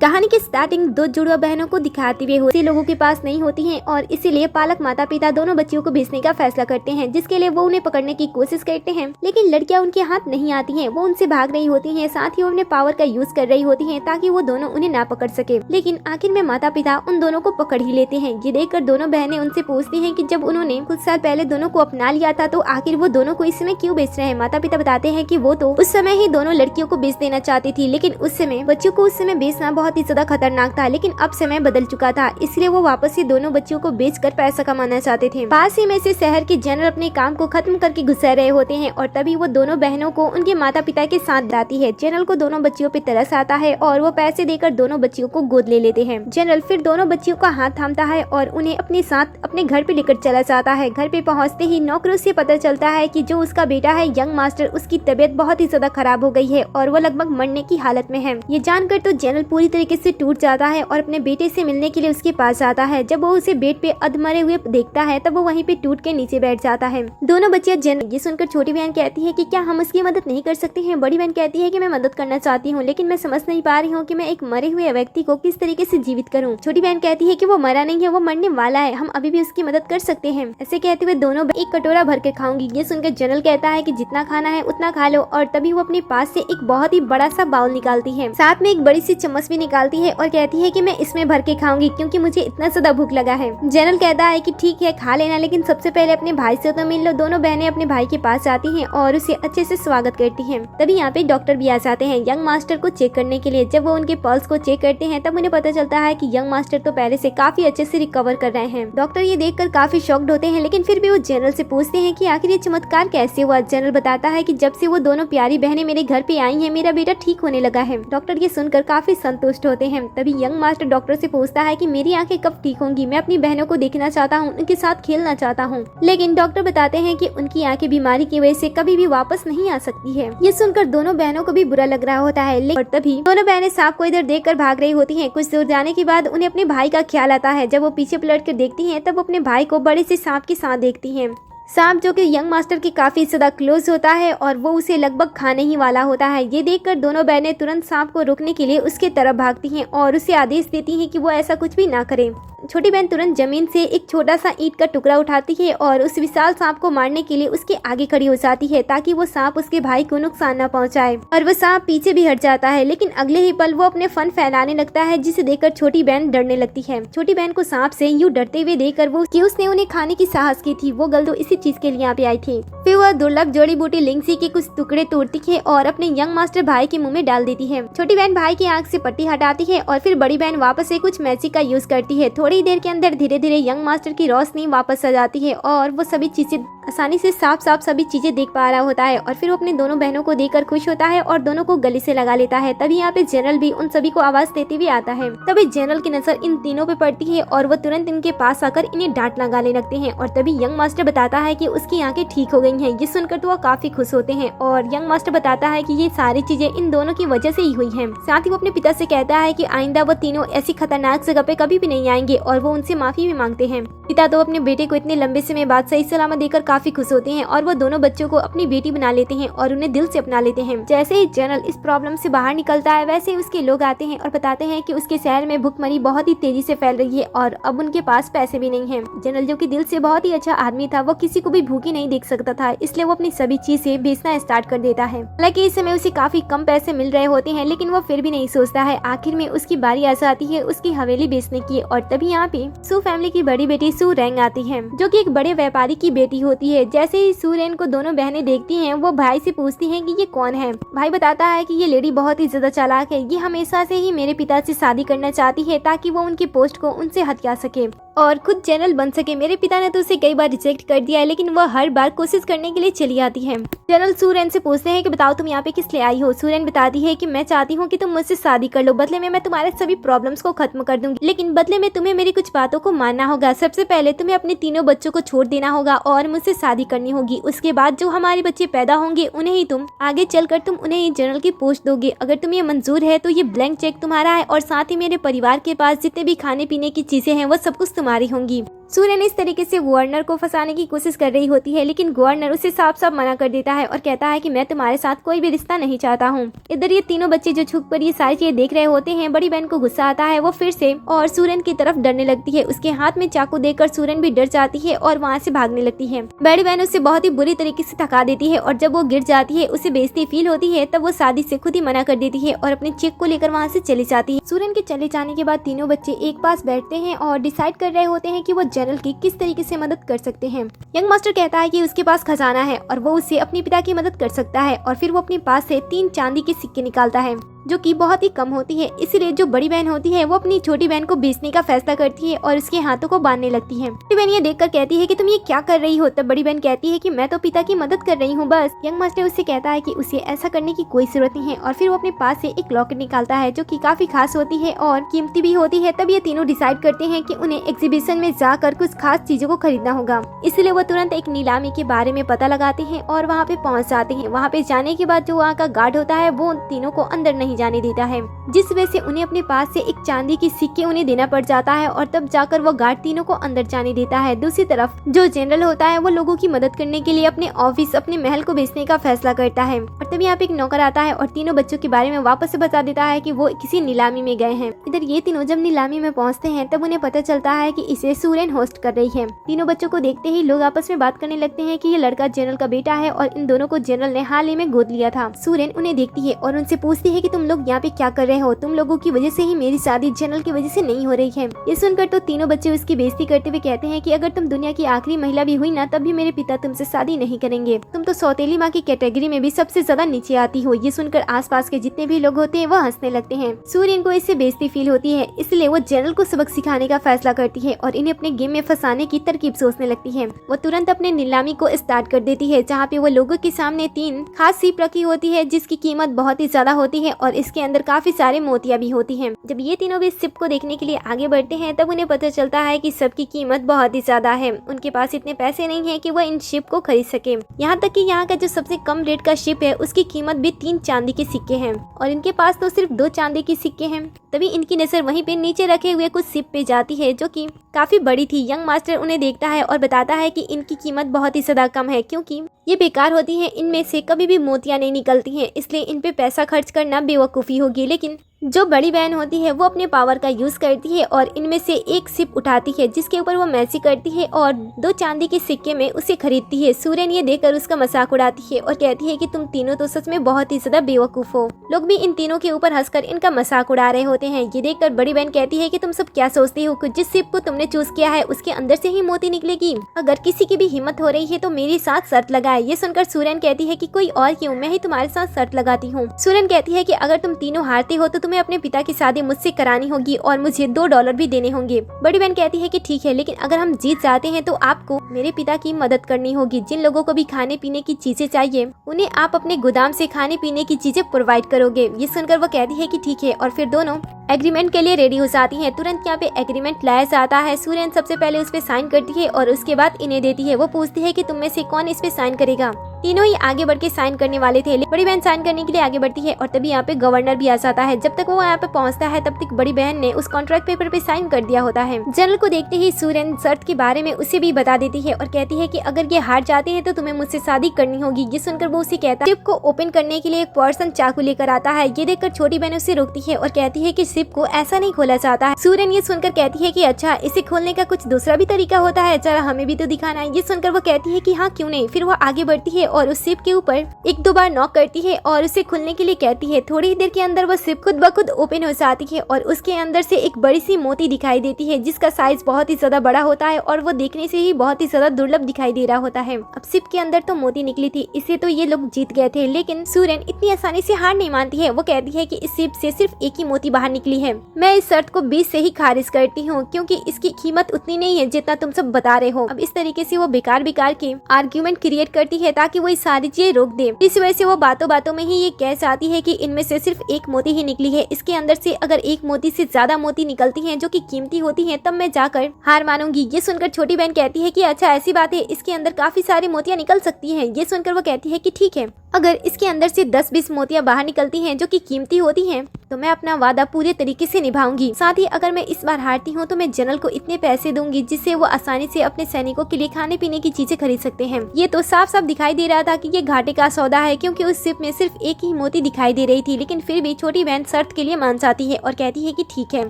कहानी की स्टार्टिंग दो जुड़वा बहनों को दिखाते हुए होती लोगों के पास नहीं होती है और इसीलिए पालक माता पिता दोनों बच्चियों को भेजने का फैसला करते हैं, जिसके लिए वो उन्हें पकड़ने की कोशिश करते हैं। लेकिन लड़कियां उनके हाथ नहीं आती हैं, वो उनसे भाग रही होती हैं, साथ ही वो अपने पावर का यूज कर रही होती हैं ताकि वो दोनों उन्हें ना पकड़ सके। लेकिन आखिर में माता पिता उन दोनों को पकड़ ही लेते हैं। ये देखकर दोनों बहनें उनसे पूछती हैं कि जब उन्होंने कुछ साल पहले दोनों को अपना लिया था तो आखिर वो दोनों को इस समय क्यों बेच रहे हैं। माता पिता बताते हैं कि वो तो उस समय ही दोनों लड़कियों को बेच देना चाहती थी, लेकिन उस समय बच्चों को उस समय बेचना बहुत ही ज्यादा खतरनाक था। लेकिन अब समय बदल चुका था, इसलिए वो वापस से दोनों बच्चियों को बेचकर पैसा कमाना चाहते थे। पास ही में से शहर के जनरल अपने काम को खत्म करके गुस्सा रहे होते हैं और तभी वो दोनों बहनों को उनके माता पिता के साथ लाती है। जनरल को दोनों बच्चियों पे तरस आता है और वो पैसे देकर दोनों बच्चियों को गोद ले लेते हैं। जनरल फिर दोनों बच्चियों का हाथ थामता है और उन्हें अपने साथ अपने घर पे लेकर चला जाता है। घर पे पहुँचते ही नौकरों से पता चलता है कि जो उसका बेटा है यंग मास्टर, उसकी तबीयत बहुत ही ज्यादा खराब हो गई है और वो लगभग मरने की हालत में है। ये जानकर तो जनरल पूरी तरीके से टूट जाता है और अपने बेटे से मिलने के लिए उसके पास आता है। जब वो उसे बेड पे अधमरे हुए देखता है तब वो वहीं पे टूट के नीचे बैठ जाता है। दोनों बच्चियां ये सुनकर छोटी बहन कहती है कि क्या हम उसकी मदद नहीं कर सकते हैं। बड़ी बहन कहती है कि मैं मदद करना चाहती हूँ, लेकिन मैं समझ नहीं पा रही हूँ कि मैं एक मरे हुए व्यक्ति को किस तरीके से जीवित करूँ। छोटी बहन कहती है कि वो मरा नहीं है, वो मरने वाला है, हम अभी भी उसकी मदद कर सकते हैं। ऐसे कहते हुए दोनों एक कटोरा भर के खाऊंगी। ये सुनकर जनरल कहता है कि जितना खाना है उतना खा लो और तभी वो अपने पास से एक बहुत ही बड़ा सा बाउल निकालती है, साथ में एक बड़ी सी चम्मच भी निकालती है और कहती है कि मैं इसमें भर के खाऊंगी क्योंकि मुझे इतना ज्यादा भूख लगा है। जनरल कहता है कि ठीक है खा लेना, लेकिन सबसे पहले अपने भाई से तो मिल लो। दोनों बहनें अपने भाई के पास जाती हैं और उसे अच्छे से स्वागत करती हैं। तभी यहाँ पे डॉक्टर भी आ जाते हैं यंग मास्टर को चेक करने के लिए। जब वो उनके पल्स को चेक करते हैं तब उन्हें पता चलता है कि यंग मास्टर तो पहले से काफी अच्छे से रिकवर कर रहे हैं। डॉक्टर ये देखकर काफी शॉक्ड होते हैं, लेकिन फिर भी वो जनरल से पूछते हैं कि आखिर ये चमत्कार कैसे हुआ। जनरल बताता है कि जब से वो दोनों प्यारी बहनें मेरे घर पे आई हैं मेरा बेटा ठीक होने लगा है। डॉक्टर ये सुनकर काफी संतुष्ट होते हैं। तभी यंग मास्टर डॉक्टर से पूछता है कि मेरी आंखें कब ठीक होंगी, मैं अपनी बहनों को देखना चाहता हूँ, उनके साथ खेलना चाहता हूँ। लेकिन डॉक्टर बताते हैं कि उनकी आंखें बीमारी की वजह से कभी भी वापस नहीं आ सकती है। ये सुनकर दोनों बहनों को भी बुरा लग रहा होता है, लेकिन तभी दोनों बहनें सांप को इधर देखकर भाग रही होती हैं। कुछ दूर जाने के बाद उन्हें अपने भाई का ख्याल आता है। जब वो पीछे पलट कर देखती हैं तब वो अपने भाई को बड़े से सांप के साथ देखती हैं। सांप जो कि यंग मास्टर के काफी ज्यादा क्लोज होता है और वो उसे लगभग खाने ही वाला होता है। ये देखकर दोनों बहनें तुरंत सांप को रोकने के लिए उसके तरफ भागती हैं और उसे आदेश देती हैं कि वो ऐसा कुछ भी ना करे। छोटी बहन तुरंत जमीन से एक छोटा सा ईंट का टुकड़ा उठाती है और उस विशाल सांप को मारने के लिए उसके आगे खड़ी हो जाती है ताकि वो सांप उसके भाई को नुकसान न पहुंचाए। और वो सांप पीछे भी हट जाता है, लेकिन अगले ही पल वो अपने फन फैलाने लगता है, जिसे देखकर छोटी बहन डरने लगती है। छोटी बहन को सांप से यूं डरते हुए देखकर वो कि उसने उन्हें खाने की साहस की थी, वो गल तो इसी चीज के लिए यहाँ पे आई थी। फिर वह दुर्लभ जड़ी बूटी लिंगसी के कुछ टुकड़े तोड़ती है और अपने यंग मास्टर भाई के मुँह में डाल देती है। छोटी बहन भाई की आँख से पट्टी हटाती है और फिर बड़ी बहन वापस से कुछ मैजिक का यूज करती है। थोड़ी देर के अंदर धीरे धीरे यंग मास्टर की रोशनी वापस आ जाती है और वो सभी चीजें आसानी से साफ साफ सभी चीजें देख पा रहा होता है और फिर वो अपने दोनों बहनों को देखकर खुश होता है और दोनों को गले से लगा लेता है। तभी यहाँ पे जनरल भी उन सभी को आवाज देते हुए आता है। तभी जनरल की नजर इन तीनों पे पड़ती है और वो तुरंत इनके पास आकर इन्हें डांट लगाने लगते हैं। और तभी यंग मास्टर बताता है कि उसकी आंखें ठीक हो गई हैं। ये सुनकर तो वो काफी खुश होते हैं और यंग मास्टर बताता है कि ये सारी चीजें इन दोनों की वजह से ही हुई है। साथ ही वो अपने पिता से कहता है कि आइंदा वो तीनों ऐसी खतरनाक जगह पे कभी भी नहीं आएंगे और वो उनसे माफी भी मांगते हैं। पिता तो अपने बेटे को इतने लंबे समय बाद सही सलामत देकर काफी खुश होते हैं और वो दोनों बच्चों को अपनी बेटी बना लेते हैं और उन्हें दिल से अपना लेते हैं। जैसे ही जनरल इस प्रॉब्लम से बाहर निकलता है वैसे ही उसके लोग आते हैं और बताते हैं कि उसके शहर में भुखमरी बहुत ही तेजी से फैल रही है और अब उनके पास पैसे भी नहीं है। जनरल जो कि दिल से बहुत ही अच्छा आदमी था, वो किसी को भी भूखी नहीं देख सकता था, इसलिए वो अपनी सभी चीजें बेचना स्टार्ट कर देता है। हालांकि इस समय उसे काफी कम पैसे मिल रहे होते हैं, लेकिन वो फिर भी नहीं सोचता है। आखिर में उसकी बारी आ जाती है उसकी हवेली बेचने की और तभी यहाँ पे सू फैमिली की बड़ी बेटी सू रेंग आती है, जो कि एक बड़े व्यापारी की बेटी होती है। जैसे ही सू रेंग को दोनों बहनें देखती हैं, वो भाई से पूछती हैं कि ये कौन है। भाई बताता है कि ये लेडी बहुत ही ज्यादा चालाक है, ये हमेशा से ही मेरे पिता से शादी करना चाहती है ताकि वो उनके पोस्ट को उनसे हथिया सके और खुद जनरल बन सके। मेरे पिता ने तो उसे कई बार रिजेक्ट कर दिया है, लेकिन वह हर बार कोशिश करने के लिए चली आती है। जनरल सूरेन से पूछते हैं कि बताओ तुम यहाँ पे किस लिए आई हो। सूरेन बताती है कि मैं चाहती हूँ कि तुम मुझसे शादी कर लो, बदले में मैं तुम्हारे सभी प्रॉब्लम्स को खत्म कर दूंगी, लेकिन बदले में तुम्हें मेरी कुछ बातों को मानना होगा। सबसे पहले तुम्हें अपने तीनों बच्चों को छोड़ देना होगा और मुझसे शादी करनी होगी। उसके बाद जो हमारे बच्चे पैदा होंगे उन्हें ही तुम आगे चलकर तुम उन्हें ही जनरल की पोस्ट दोगे। अगर तुम्हें मंजूर है तो ये ब्लैंक चेक तुम्हारा है और साथ ही मेरे परिवार के पास जितने भी खाने पीने की चीजें हैं वो सब कुछ तुम्हारी होंगी। सूरन इस तरीके से गवर्नर को फंसाने की कोशिश कर रही होती है, लेकिन गवर्नर उसे साफ साफ मना कर देता है और कहता है कि मैं तुम्हारे साथ कोई भी रिश्ता नहीं चाहता हूँ। इधर ये तीनों बच्चे जो छुप कर ये सारी चीजें देख रहे होते हैं, बड़ी बहन को गुस्सा आता है, वो फिर से और सूरन की तरफ डरने लगती है। उसके हाथ में चाकू देखकर सूरन भी डर जाती है और वहाँ से भागने लगती है। बड़ी बहन उसे बहुत ही बुरी तरीके से थका देती है और जब वो गिर जाती है उसे बेइज्जती फील होती है, तब वो शादी से खुद ही मना कर देती है और अपने चेक को लेकर वहाँ से चली जाती है। सूरन के चले जाने के बाद तीनों बच्चे एक पास बैठते हैं और डिसाइड कर रहे होते हैं कि वो जनरल की किस तरीके से मदद कर सकते हैं। यंग मास्टर कहता है कि उसके पास खजाना है और वो उससे अपने पिता की मदद कर सकता है और फिर वो अपने पास से 3 चांदी के सिक्के निकालता है जो कि बहुत ही कम होती है। इसीलिए जो बड़ी बहन होती है वो अपनी छोटी बहन को बेचने का फैसला करती है और उसके हाथों को बांधने लगती है। छोटी बहन ये देखकर कहती है कि तुम ये क्या कर रही हो। तब बड़ी बहन कहती है कि मैं तो पिता की मदद कर रही हूँ बस। यंग मास्टर उससे कहता है कि उसे ऐसा करने की कोई जरूरत नहीं है और फिर वो अपने पास से एक लॉकेट निकालता है जो कि काफी खास होती है और कीमती भी होती है। तब ये तीनों डिसाइड करते हैं कि उन्हें एग्जीबिशन में जाकर कुछ खास चीजों को खरीदना होगा। इसलिए वो तुरंत एक नीलामी के बारे में पता लगाते हैं और वहाँ पे पहुँच जाते हैं। वहाँ पे जाने के बाद जो वहाँ का गार्ड होता है वो तीनों को अंदर नहीं जाने देता है, जिस वजह से उन्हें अपने पास से एक चांदी की सिक्के उन्हें देना पड़ जाता है और तब जाकर वो गार्ड तीनों को अंदर जाने देता है। दूसरी तरफ जो जनरल होता है वो लोगों की मदद करने के लिए अपने ऑफिस अपने महल को बेचने का फैसला करता है और तब यहाँ पे एक नौकर आता है और तीनों बच्चों के बारे में वापस से बता देता है कि वो किसी नीलामी में गए हैं। इधर ये तीनों जब नीलामी में पहुँचते हैं तब उन्हें पता चलता है कि इसे सूरन होस्ट कर रही है। तीनों बच्चों को देखते ही लोग आपस में बात करने लगते हैं कि ये लड़का जनरल का बेटा है और इन दोनों को जनरल ने हाल ही में गोद लिया था। सूरन उन्हें देखती है और उनसे पूछती है कि तुम लोग यहाँ पे क्या कर रहे हो, तुम लोगों की वजह से ही मेरी शादी जनरल की वजह से नहीं हो रही है। ये सुनकर तो तीनों बच्चे उसकी बेइज्जती करते हुए कहते हैं कि अगर तुम दुनिया की आखिरी महिला भी हुई ना तब भी मेरे पिता तुमसे शादी नहीं करेंगे, तुम तो सौतेली माँ की कैटेगरी में भी सबसे ज्यादा नीचे आती हो। ये सुनकर आसपास के जितने भी लोग होते हैं वो हंसने लगते हैं। सूर्यन को इससे बेइज्जती फील होती है, इसलिए वो जनरल को सबक सिखाने का फैसला करती है और इन्हें अपने गेम में फंसाने की तरकीब सोचने लगती है। वो तुरंत अपने नीलामी को स्टार्ट कर देती है जहाँ पे वो लोगों के सामने 3 खास सिप रखी होती है जिसकी कीमत बहुत ही ज्यादा होती है और इसके अंदर काफी सारे मोतियां भी होती हैं। जब ये तीनों भी इस शिप को देखने के लिए आगे बढ़ते हैं तब उन्हें पता चलता है कि सबकी कीमत बहुत ही ज्यादा है। उनके पास इतने पैसे नहीं है कि वह इन शिप को खरीद सके। यहाँ तक कि यहाँ का जो सबसे कम रेट का शिप है उसकी कीमत भी 3 चांदी के सिक्के हैं और इनके पास तो सिर्फ 2 चांदी के सिक्के हैं। तभी इनकी नजर वहीं पे नीचे रखे हुए कुछ शिप पे जाती है जो कि काफी बड़ी थी। यंग मास्टर उन्हें देखता है और बताता है कि इनकी कीमत बहुत ही ज्यादा कम है क्योंकि ये बेकार होती हैं, इनमें से कभी भी मोतियां नहीं निकलती हैं, इसलिए इन पे पैसा खर्च करना बेवकूफ़ी होगी। लेकिन जो बड़ी बहन होती है वो अपने पावर का यूज करती है और इनमें से एक सिप उठाती है जिसके ऊपर वो मैसी करती है और 2 चांदी के सिक्के में उसे खरीदती है। सूरन ये देखकर उसका मजाक उड़ाती है और कहती है कि तुम तीनों तो सच में बहुत ही ज्यादा बेवकूफ हो। लोग भी इन तीनों के ऊपर हंसकर इनका मजाक उड़ा रहे होते हैं। ये देखकर बड़ी बहन कहती है कि तुम सब क्या सोचती हो, जिस सिप को तुमने चूज किया है उसके अंदर से ही मोती निकलेगी। अगर किसी की भी हिम्मत हो रही है तो मेरे साथ शर्त लगाए। ये सुनकर सूरन कहती है कि कोई और क्यों, मैं ही तुम्हारे साथ शर्त लगाती हूँ। सूरन कहती है कि अगर तुम तीनों हारते हो तो तुम्हें अपने पिता की शादी मुझसे करानी होगी और मुझे $2 भी देने होंगे। बड़ी बहन कहती है कि ठीक है, लेकिन अगर हम जीत जाते हैं तो आपको मेरे पिता की मदद करनी होगी। जिन लोगों को भी खाने पीने की चीजें चाहिए उन्हें आप अपने गोदाम से खाने पीने की चीजें प्रोवाइड करोगे। ये सुनकर वो कहती है कि ठीक है और फिर दोनों एग्रीमेंट के लिए रेडी हो जाती हैं। तुरंत यहाँ पे एग्रीमेंट लाया जाता है। सूरन सबसे पहले उस पे साइन करती है और उसके बाद इन्हें देती है। वो पूछती है कि तुम में से कौन इस पे साइन करेगा। तीनों ही आगे बढ़ के साइन करने वाले थे। बड़ी बहन साइन करने के लिए आगे बढ़ती है और तभी यहाँ पे गवर्नर भी आ जाता है। जब तक वो यहाँ पे पहुँचता है तब तक बड़ी बहन ने उस कॉन्ट्रैक्ट पेपर पे साइन कर दिया होता है। जनरल को देखते ही सूरन शर्त के बारे में उसे भी बता देती है और कहती है कि अगर ये हार जाते हैं तो तुम्हें मुझसे शादी करनी होगी। ये सुनकर वो उसे कहता है शिप को ओपन करने के लिए एक पर्सन चाकू लेकर आता है। ये देखकर छोटी बहन उसे रोकती है और कहती है कि शिप को ऐसा नहीं खोला जाता है। सूरन ये सुनकर कहती है कि अच्छा, इसे खोलने का कुछ दूसरा भी तरीका होता है, जरा हमें भी तो दिखाना है। ये सुनकर वो कहती है कि हाँ क्यों नहीं। फिर वो आगे बढ़ती है और उस शिप के ऊपर 1-2 बार नॉक करती है और उसे खुलने के लिए कहती है। थोड़ी ही देर के अंदर वो शिप खुद ब खुद ओपन हो जाती है और उसके अंदर से एक बड़ी सी मोती दिखाई देती है जिसका साइज बहुत ही ज्यादा बड़ा होता है और वो देखने से ही बहुत ही ज्यादा दुर्लभ दिखाई दे रहा होता है। अब शिप के अंदर तो मोती निकली थी, इससे तो ये लोग जीत गए थे। लेकिन सूरन इतनी आसानी से हार नहीं मानती है। वो कहती है कि इस शिप से सिर्फ एक ही मोती बाहर निकली है। मैं इस शर्त को 20 से ही खारिज करती हूँ क्योंकि इसकी कीमत उतनी नहीं है जितना तुम सब बता रहे हो। अब इस तरीके से वो बेकार के आर्ग्यूमेंट क्रिएट करती है ताकि वो इस सारी चीजें रोक दे। इस वजह से वो बातों बातों में ही ये कह जाती है कि इनमें से सिर्फ एक मोती ही निकली है। इसके अंदर से अगर एक मोती से ज्यादा मोती निकलती हैं जो कि कीमती होती हैं तब मैं जाकर हार मानूंगी। ये सुनकर छोटी बहन कहती है कि अच्छा ऐसी बात है, इसके अंदर काफी सारी मोतियां निकल सकती हैं। ये सुनकर वो कहती है कि ठीक है, अगर इसके अंदर से 10-20 मोतियां बाहर निकलती हैं जो कि कीमती होती हैं तो मैं अपना वादा पूरे तरीके से निभाऊंगी। साथ ही अगर मैं इस बार हारती हूँ तो मैं जनरल को इतने पैसे दूंगी जिससे वो आसानी से अपने सैनिकों के लिए खाने पीने की चीजें खरीद सकते हैं। ये तो साफ साफ दिखाई दे रहा था कि ये घाटे का सौदा है, क्योंकि उस शिप में सिर्फ एक ही मोती दिखाई दे रही थी, लेकिन फिर भी छोटी बहन शर्त के लिए मान जाती है और कहती है कि ठीक है।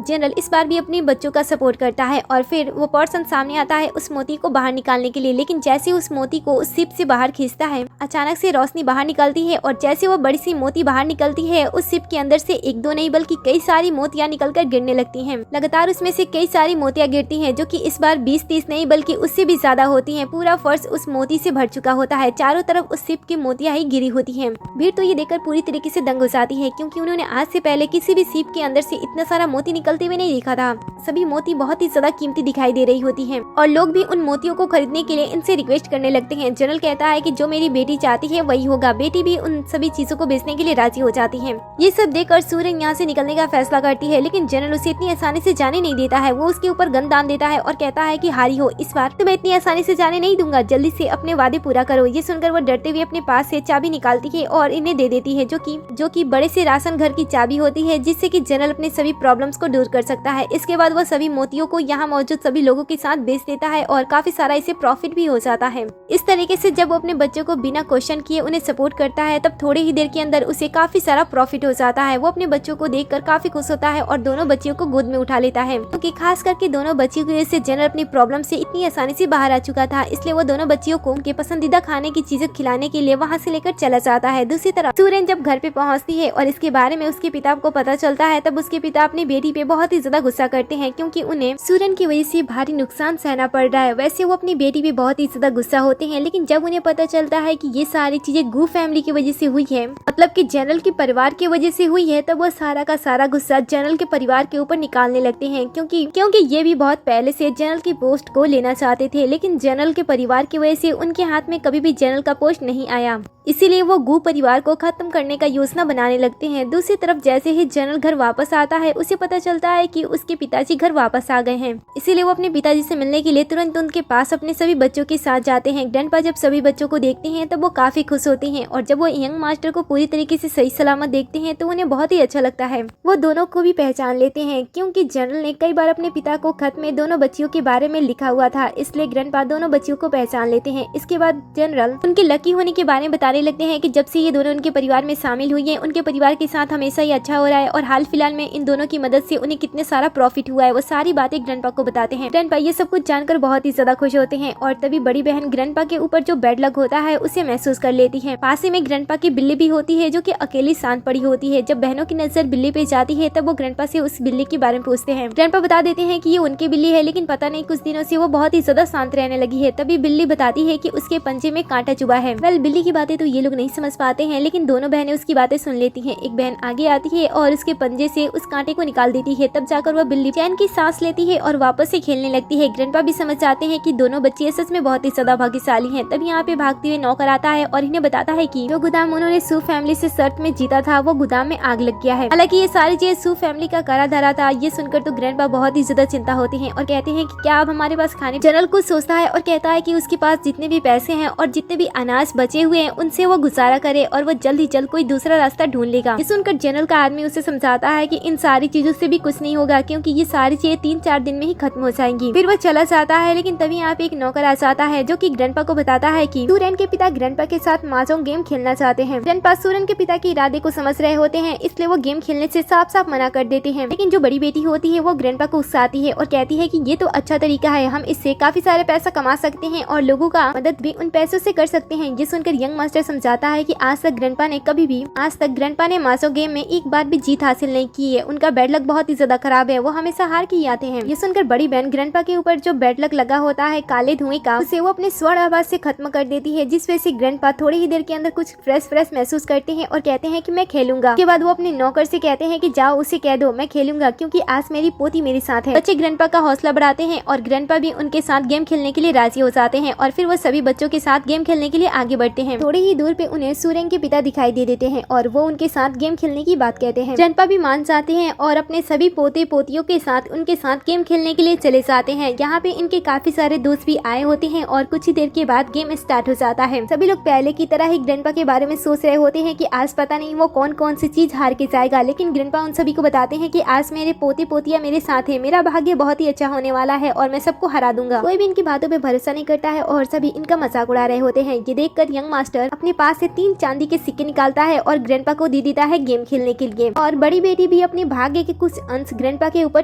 जनरल इस बार भी अपने बच्चों का सपोर्ट करता है और फिर वो पर्सन सामने आता है उस मोती को बाहर निकालने के लिए, लेकिन जैसे उस मोती को उस शिप से बाहर खींचता है अचानक से रोशनी बाहर निकलती है और जैसे वो बड़ी सी मोती बाहर निकलती है उस शिप के अंदर से एक दो नहीं बल्कि कई सारी मोतियां निकलकर गिरने लगती हैं। लगातार उसमें से कई सारी मोतियां गिरती हैं जो कि इस बार 20-30 नहीं बल्कि उससे भी ज्यादा होती हैं। पूरा फर्श उस मोती से भर चुका होता है, चारों तरफ उस शिप की मोतियां ही गिरी होती हैं। भीड़ तो ये देखकर पूरी तरीके से दंग हो जाती है, क्योंकि उन्होंने आज से पहले किसी भी शिप के अंदर से इतना सारा मोती निकलते हुए नहीं देखा था। सभी मोती बहुत ही ज्यादा कीमती दिखाई दे रही होती है और लोग भी उन मोतियों को खरीदने के लिए इनसे रिक्वेस्ट करने लगते हैं। जनरल कहता है कि जो मेरी बेटी चाहती है वही होगा। बेटी भी उन सभी चीजों को बेचने के लिए राजी हो जाती है। ये सब देखकर सूरन यहाँ से निकलने का फैसला करती है, लेकिन जनरल उसे इतनी आसानी से जाने नहीं देता है। वो उसके ऊपर गन दान देता है और कहता है कि हारी हो, इस बार तो मैं इतनी आसानी से जाने नहीं दूंगा, जल्दी से अपने वादे पूरा करो। ये सुनकर वो डरते हुए अपने पास से चाबी निकालती है और इन्हें दे देती है, जो कि बड़े से राशन घर की चाबी होती है, जिससे कि जनरल अपने सभी प्रॉब्लम्स को दूर कर सकता है। इसके बाद वो सभी मोतियों को यहाँ मौजूद सभी लोगों के साथ बेच देता है और काफी सारा इसे प्रॉफिट भी हो जाता है। इस तरीके से जब वो अपने बच्चों को बिना क्वेश्चन किए उन्हें सपोर्ट करता है तब थोड़ी ही देर के अंदर उसे काफी सारा प्रॉफिट हो जाता है। वो अपने बच्चों को देखकर काफी खुश होता है और दोनों बच्चियों को गोद में उठा लेता है, क्योंकि खास करके दोनों बच्चियों की वजह से जनरल अपनी प्रॉब्लम से इतनी आसानी से बाहर आ चुका था। इसलिए वो दोनों बच्चियों को उनके पसंदीदा खाने की चीजें खिलाने के लिए वहाँ से लेकर चला जाता है। दूसरी तरफ सूरन जब घर पे पहुँचती है और इसके बारे में उसके पिता को पता चलता है तब उसके पिता अपनी बेटी पे बहुत ही ज्यादा गुस्सा करते हैं, क्योंकि उन्हें सूरन की वजह से भारी नुकसान सहना पड़ रहा है। वैसे वो अपनी बेटी पे बहुत ही ज्यादा गुस्सा होते हैं, लेकिन जब उन्हें पता चलता है कि ये सारी चीजें गू फैमिली की वजह से हुई है, मतलब कि जनरल के परिवार की वजह से हुई है, तब वो सारा का सारा गुस्सा जनरल के परिवार के ऊपर निकालने लगते हैं, क्योंकि ये भी बहुत पहले से जनरल की पोस्ट को लेना चाहते थे, लेकिन जनरल के परिवार की वजह से उनके हाथ में कभी भी जनरल का पोस्ट नहीं आया। इसीलिए वो गू परिवार को खत्म करने का योजना बनाने लगते हैं। दूसरी तरफ जैसे ही जनरल घर वापस आता है उसे पता चलता है कि उसके पिताजी घर वापस आ गए हैं। इसीलिए वो अपने पिताजी से मिलने के लिए तुरंत उनके पास अपने सभी बच्चों के साथ जाते हैं। ग्रैंडपा जब सभी बच्चों को देखते हैं तब वो काफी खुश होते हैं और जब वो यंग मास्टर को पूरी तरीके से सही सलामत देखते हैं तो उन्हें बहुत ही अच्छा लगता है। वो दोनों को भी पहचान लेते हैं, क्योंकि जनरल ने कई बार अपने पिता को खत में दोनों बच्चियों के बारे में लिखा हुआ था, इसलिए ग्रैंडपा दोनों बच्चियों को पहचान लेते हैं। इसके बाद जनरल उनके लकी होने के बारे में बताने लगते हैं कि जब से ये दोनों उनके परिवार में शामिल हुई हैं, उनके परिवार के साथ हमेशा ही अच्छा हो रहा है और हाल फिलहाल में इन दोनों की मदद से उन्हें कितने सारा प्रॉफिट हुआ है। वो सारी बातें ग्रैंडपा को बताते हैं। ग्रैंडपा ये सब कुछ जानकर बहुत ही ज्यादा खुश होते हैं और तभी बड़ी बहन ग्रैंडपा के ऊपर जो बैड लक होता है उसे महसूस कर लेती है। पास ही में ग्रैंडपा की बिल्ली भी होती है जो कि अकेली शांत पड़ी होती है। जब बहनों की नजर बिल्ली पे जाती है तब वो ग्रैंडपा से उस बिल्ली के बारे में पूछते हैं। ग्रैंडपा बता देते हैं कि ये उनकी बिल्ली है, लेकिन पता नहीं कुछ दिनों से वो बहुत ही ज्यादा शांत रहने लगी है। तभी बिल्ली बताती है कि उसके पंजे में कांटा चुभा है। वेल, बिल्ली की बातें तो ये लोग नहीं समझ पाते हैं, लेकिन दोनों बहनें उसकी बातें सुन लेती हैं। एक बहन आगे आती है और उसके पंजे से उस कांटे को निकाल देती है। तब जाकर वह बिल्ली चैन की सांस लेती है और वापस से खेलने लगती है। ग्रैंडपा भी समझ जाते हैं कि दोनों बच्चियां सच में बहुत ही ज्यादा भाग्यशाली हैं। तब यहाँ पे भागते हुए नौकर आता है और इन्हें बताता है कि जो गोदाम उन्होंने सू फैमिली से शर्त में जीता था वो गोदाम में आग लग गया है। हालांकि ये सारी चीज सू फैमिली का करा धरा था। ये सुनकर तो ग्रैंडपा बहुत ही ज्यादा चिंता होती है और कहते हैं कि क्या अब हमारे पास खाने। जनरल कुछ सोचता है और कहता है कि उसके पास जितने भी पैसे हैं और जितने भी अनाज बचे हुए हैं उनसे वो गुजारा करे और वो जल्द ही जल्द कोई दूसरा रास्ता ढूंढ लेगा। ये सुनकर जनरल का आदमी उसे समझाता है कि इन सारी चीजों से भी कुछ नहीं होगा, क्योंकि ये सारी चीजें 3-4 दिन में ही खत्म हो जाएंगी। फिर वो चला जाता है, लेकिन तभी यहाँ पे एक नौकर आ जाता है जो कि ग्रैंडपा को बताता है कि सूरन के पिता ग्रैंडपा के साथ माजोंग गेम खेलना चाहते हैं। ग्रैंडपा सूरन के पिता के इरादे को समझ रहे होते हैं, इसलिए वो गेम खेलने से साफ साफ मना कर देते हैं। लेकिन जो बड़ी बेटी होती है वो ग्रैंडपा को उकसाती है और कहती है कि ये तो अच्छा तरीका है, हम इससे काफी सारे पैसा कमा सकते हैं और लोगों का मदद भी उन पैसों से कर सकते हैं। ये सुनकर यंग मास्टर समझाता है कि आज तक ग्रैंडपा ने माजोंग गेम में एक बार भी जीत हासिल नहीं की है। उनका बैड लक बहुत ही ज्यादा खराब है, वो हमेशा हार के ही आते हैं। ये सुनकर बड़ी बहन ग्रैंडपा के ऊपर जो बैड लक लगा होता है काले धुएं का, उसे वो अपने स्वर आवाज से खत्म कर देती है, जिस वजह से ग्रैंडपा थोड़ी ही देर के अंदर कुछ फ्रेश महसूस करते हैं और कहते हैं कि मैं खेलूंगा। उसके बाद वो अपने नौकर से कहते हैं कि जाओ उसे कह दो मैं खेलूंगा, क्योंकि आज मेरी पोती मेरे साथ है। बच्चे ग्रैंडपा का हौसला बढ़ाते हैं और ग्रैंडपा भी उनके साथ गेम खेलने के लिए राजी हो जाते हैं और फिर वो सभी बच्चों के साथ गेम खेलने के लिए आगे बढ़ते हैं। थोड़ी ही दूर पे उन्हें सूरन के पिता दिखाई दे देते हैं और वो उनके साथ गेम खेलने की बात कहते हैं। ग्रैंडपा भी मान जाते हैं और अपने सभी पोते पोतियों के साथ उनके साथ गेम खेलने के लिए चले जाते हैं। यहाँ पे इनके काफी सारे दोस्त भी आए होते हैं और कुछ ही देर के बाद गेम स्टार्ट हो जाता है। सभी लोग पहले की तरह ही ग्रैंडपा के बारे में सोच रहे होते हैं कि आज पता नहीं वो कौन कौन सी चीज हार के वापस आएगा। लेकिन ग्रैंडपा उन सभी को बताते हैं कि आज मेरे पोते पोतियां मेरे साथ है, मेरा भाग्य बहुत ही अच्छा होने वाला है और मैं सबको हरा दूंगा। कोई भी इनकी बातों पे भरोसा नहीं करता है और सभी इनका मजाक उड़ा रहे होते हैं। ये देखकर यंग मास्टर अपने पास से 3 चांदी के सिक्के निकालता है और ग्रैंडपा को दे देता है गेम खेलने के लिए। और बड़ी बेटी भी अपने भाग्य के कुछ अंश ग्रैंडपा के ऊपर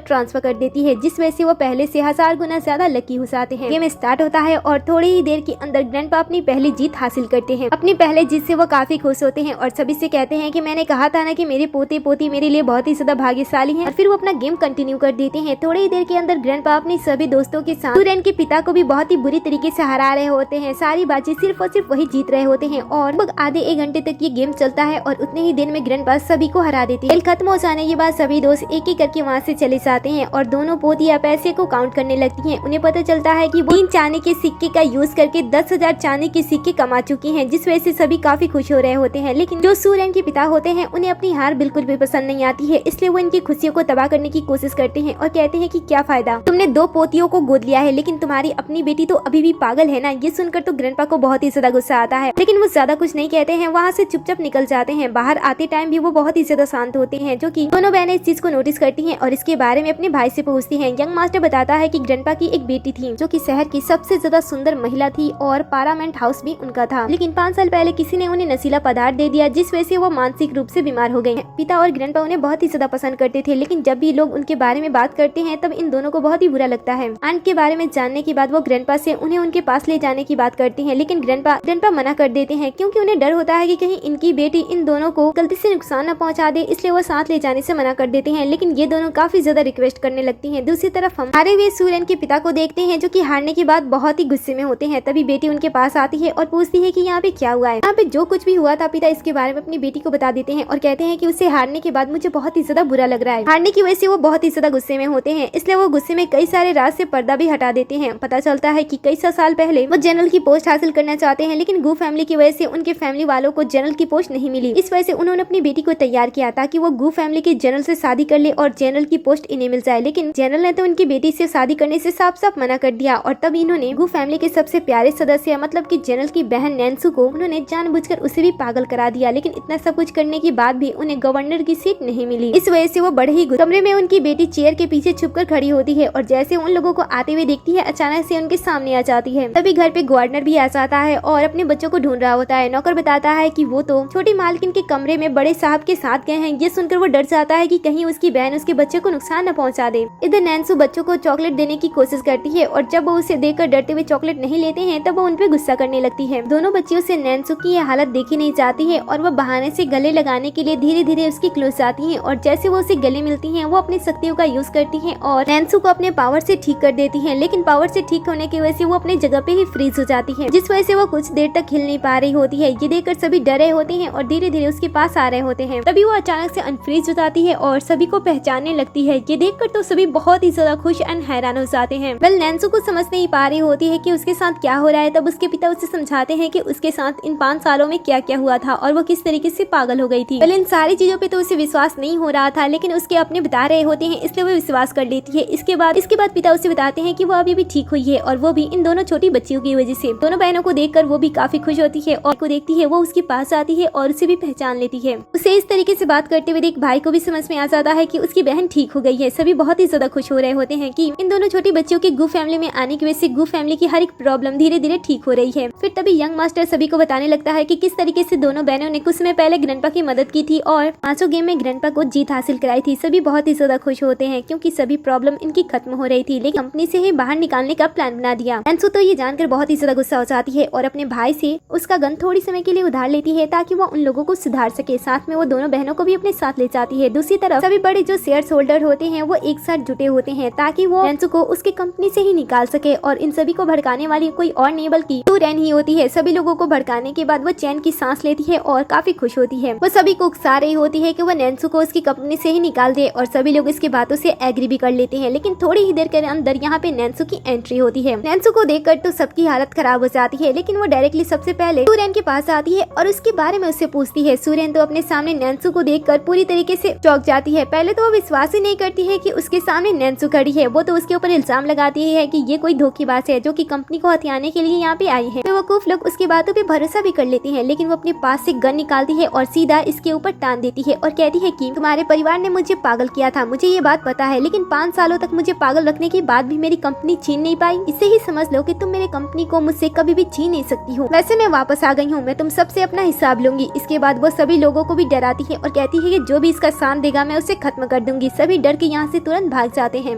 ट्रांसफर कर देती है, जिस वजह से वो पहले से 1000 गुना ज्यादा लकी हो जाते हैं। गेम स्टार्ट होता है और थोड़ी ही देर के अंदर ग्रैंडपा अपनी पहली जीत हासिल करते हैं। अपनी पहले जीत से वो काफी खुश होते हैं और सभी से कहते हैं कि मैंने कहा था ना कि मेरे पोते पोती मेरे लिए बहुत ही ज्यादा भाग्यशाली हैं। और फिर वो अपना गेम कंटिन्यू कर देते हैं। थोड़ी ही देर के अंदर ग्रैंडपा अपने सभी दोस्तों के साथ सूरन के पिता को भी बहुत ही बुरी तरीके से हरा रहे होते हैं। सारी बाजी सिर्फ और सिर्फ वही जीत रहे होते हैं और लगभग आधे 1 घंटे तक ये गेम चलता है और उतने ही दिन में ग्रैंडपा सभी को हरा देती है। खेल खत्म हो जाने के बाद सभी दोस्त एक एक करके वहाँ से चले जाते हैं और दोनों पोतियां पैसे को काउंट करने लगती हैं। उन्हें पता चलता है कि वो 3 चांदी के सिक्के का यूज करके 10,000 चांदी के सिक्के कमा चुकी हैं, जिस वजह से सभी काफी खुश हो रहे होते हैं। लेकिन जो सूरन के पिता होते हैं उन्हें अपनी हार बिल्कुल भी पसंद नहीं आती है, इसलिए वो इनकी खुशियों को तबाह करने की कोशिश करते हैं और कहते हैं कि क्या फायदा, तुमने 2 पोतियों को गोद लिया है लेकिन तुम्हारी अपनी बेटी तो अभी भी पागल है ना। ये सुनकर तो ग्रैंडपा को बहुत ही ज्यादा गुस्सा आता है, लेकिन वो ज्यादा कुछ नहीं कहते हैं, वहाँ से चुपचाप निकल जाते हैं। बाहर आते टाइम भी वो बहुत ही ज्यादा शांत होते हैं, जो कि दोनों बहनें इस चीज को नोटिस करती हैं और इसके बारे में अपने भाई से पूछती हैं। यंग मास्टर बताता है कि ग्रैंडपा की एक बेटी थी जो कि शहर की सबसे ज्यादा सुंदर महिला थी और पार्लियामेंट हाउस भी उनका था, लेकिन 5 साल पहले किसी ने उन्हें नशीला पदार्थ दे दिया, जिस वजह से वो मानसिक रूप से बीमार हो गए। पिता और ग्रैंडपा उन्हें बहुत ही ज्यादा पसंद करते थे, लेकिन जब भी लोग उनके बारे में बात करते हैं तब इन दोनों को बहुत ही बुरा लगता है। आंट के बारे में जानने के बाद वो ग्रैंडपा से उन्हें उनके पास ले जाने की बात करती हैं, लेकिन ग्रैंडपा मना कर देते हैं क्योंकि उन्हें डर होता है कि कहीं इनकी बेटी इन दोनों को गलती से नुकसान न पहुंचा दे, इसलिए वो साथ ले जाने से मना कर देते हैं। लेकिन ये दोनों काफी ज्यादा रिक्वेस्ट करने लगती हैं। दूसरी तरफ हम हारे हुए सूरन के पिता को देखते हैं, जो कि हारने के बाद बहुत ही गुस्से में होते हैं। तभी बेटी उनके पास आती है और पूछती है कि यहाँ पे क्या हुआ है। यहाँ पे जो कुछ भी हुआ था पिता इसके बारे में अपनी बेटी को बता देते हैं और कहते हैं कि उसे हारने के बाद मुझे बहुत ही ज्यादा बुरा लग रहा है। हारने की वजह से वो बहुत ही ज्यादा गुस्से में होते हैं, इसलिए वो गुस्से में कई सारे राज से पर्दा भी हटा देते हैं। पता चलता है कि कई साल पहले वो जनरल की पोस्ट हासिल करना चाहते हैं, लेकिन गू फैमिली की वजह से उनके फैमिली वालों को जनरल की पोस्ट नहीं मिली। इस वजह से उन्होंने अपनी बेटी को तैयार किया ताकि वो गू फैमिली के जनरल से शादी कर ले और जनरल की पोस्ट इन्हें मिल जाए। लेकिन जनरल ने तो उनकी बेटी से शादी करने से साफ साफ मना कर दिया और तब इन्होंने गू फैमिली के सबसे प्यारे सदस्य मतलब कि जनरल की बहन नैन्सू को उन्होंने जानबूझकर उसे भी पागल करा दिया। लेकिन इतना सब कुछ करने के बाद भी उन्हें गवर्नर की सीट नहीं मिली। इस वजह से वो बड़े ही कमरे में उनकी बेटी चेयर के पीछे छुपकर खड़ी होती है और जैसे उन लोगों को आते हुए देखती है अचानक से उनके सामने आ जाती है। तभी घर पे गवर्नर भी आ जाता है और अपने बच्चों को ढूंढ रहा होता है। नौकर बताता है कि वो तो छोटी मालकिन के कमरे में बड़े साहब के साथ गए हैं। ये सुनकर वो डर जाता है कि कहीं उसकी बहन उसके बच्चे को नुकसान न पहुंचा दे। इधर नैन्सू बच्चों को चॉकलेट देने की कोशिश करती है और जब वो उसे देकर डरते हुए चॉकलेट नहीं लेते हैं तब वो उन पे गुस्सा करने लगती है। दोनों बच्चियों से नैन्सू की यह हालत देखी नहीं जाती है और वो बहाने से गले लगाने के लिए धीरे धीरे उसकी क्लोज आती है और जैसे वो उसे गले मिलती है वो अपनी शक्तियों का यूज करती है और नैन्सू को अपने पावर से ठीक कर देती है। लेकिन पावर से ठीक होने की वजह से वो अपनी जगह पे ही फ्रीज हो जाती है, जिस वजह से वो कुछ देर तक हिल नहीं पा रही होती है। ये देखकर सभी डरे होते हैं और धीरे धीरे उसके पास आ रहे होते हैं। तभी वो अचानक से अनफ्रीज हो जाती है और सभी को पहचानने लगती है। ये देखकर तो सभी बहुत ही ज्यादा खुश एंड हैरान हो जाते हैं। वेल नैन्सू को समझ नहीं पा रही होती है कि उसके साथ क्या हो रहा है। तब उसके पिता उसे समझाते हैं कि उसके साथ इन 5 सालों में क्या क्या हुआ था और वो किस तरीके से पागल हो गई थी। वेल इन सारी चीजों पे तो उसे विश्वास नहीं हो रहा था, लेकिन उसके अपने बता रहे होते हैं इसलिए वो विश्वास कर लेती है। इसके बाद पिता उसे बताते हैं कि वो अभी भी ठीक हुई है और वो भी इन दोनों छोटी बच्चियों की वजह से। दोनों बहनों को देखकर वो भी काफी खुश होती है और को देखती है वो उसके पास आती है और उसे भी पहचान लेती है। उसे इस तरीके से बात करते हुए देख भाई को भी समझ में आ जाता है कि उसकी बहन ठीक हो गई है। सभी बहुत ही ज्यादा खुश हो रहे होते हैं कि इन दोनों छोटी बच्चियों के गू फैमिली में आने की वजह से गू फैमिली की हर एक प्रॉब्लम धीरे धीरे ठीक हो रही है। फिर तभी यंग मास्टर सभी को बताने लगता है कि किस तरीके से दोनों बहनों ने कुछ समय पहले ग्रैंडपा की मदद की थी और 5 गेम में ग्रैंडपा को जीत हासिल कराई थी। सभी बहुत ही ज्यादा खुश होते हैं क्योंकि सभी प्रॉब्लम इनकी खत्म हो रही थी, लेकिन कंपनी से ही बाहर निकालने का प्लान बना दिया। नैन्सू तो ये जानकर बहुत ही ज्यादा गुस्सा हो जाती है और अपने भाई से उसका गन थोड़ी समय के लिए उधार लेती है ताकि वो उन लोगों को सुधार सके। साथ में वो दोनों बहनों को भी अपने साथ ले जाती है। दूसरी तरफ सभी बड़े जो शेयर होल्डर होते हैं वो एक साथ जुटे होते हैं ताकि वो नैन्सू को उसके कंपनी से ही निकाल सके और इन सभी को भड़काने वाली कोई और नहीं बल्कि सूरन ही होती है। सभी लोगों को भड़काने के बाद वो चैन की सांस लेती है और काफी खुश होती है। वो सभी को उकसा रही होती है कि वो नैन्सू को उसकी कंपनी से ही निकाल दे और सभी लोग इसकी बातों से एग्री भी कर लेते हैं। लेकिन थोड़ी ही देर के अंदर यहाँ पे नैन्सू की एंट्री होती है। नैन्सू को देखकर तो सबकी हालत खराब हो जाती है, लेकिन वो डायरेक्टली सबसे पहले सूरन के पास आती है और उसके बारे में उससे पूछती है। सूरन तो अपने सामने नैन्सू को देखकर पूरी तरीके से चौंक जाती है। पहले तो वो विश्वास ही नहीं करती है कि उसके सामने नैन्सू खड़ी है। वो तो उसके ऊपर इल्जाम लगाती है कि ये कोई धोखेबाज है जो कि कंपनी को हथियाने के लिए यहाँ पे आई है। बेवकूफ लोग उसकी बातों पे भरोसा भी कर लेते हैं, लेकिन वो अपने पास से गन निकालती है और सीधा इसके ऊपर टान देती देती है और कहती है कि तुम्हारे परिवार ने मुझे पागल किया था, मुझे ये बात पता है, लेकिन 5 सालों तक मुझे पागल रखने के बाद भी मेरी कंपनी छीन नहीं पाई। इससे ही समझ लो कि तुम मेरे कंपनी को मुझसे कभी भी छीन नहीं सकती हो। वैसे मैं वापस आ गई हूँ, मैं तुम सबसे अपना हिसाब लूंगी। इसके बाद वो सभी लोगों को भी डराती है और कहती है कि जो भी इसका साथ देगा मैं उसे खत्म कर दूंगी। सभी डर के यहाँ से तुरंत भाग जाते हैं।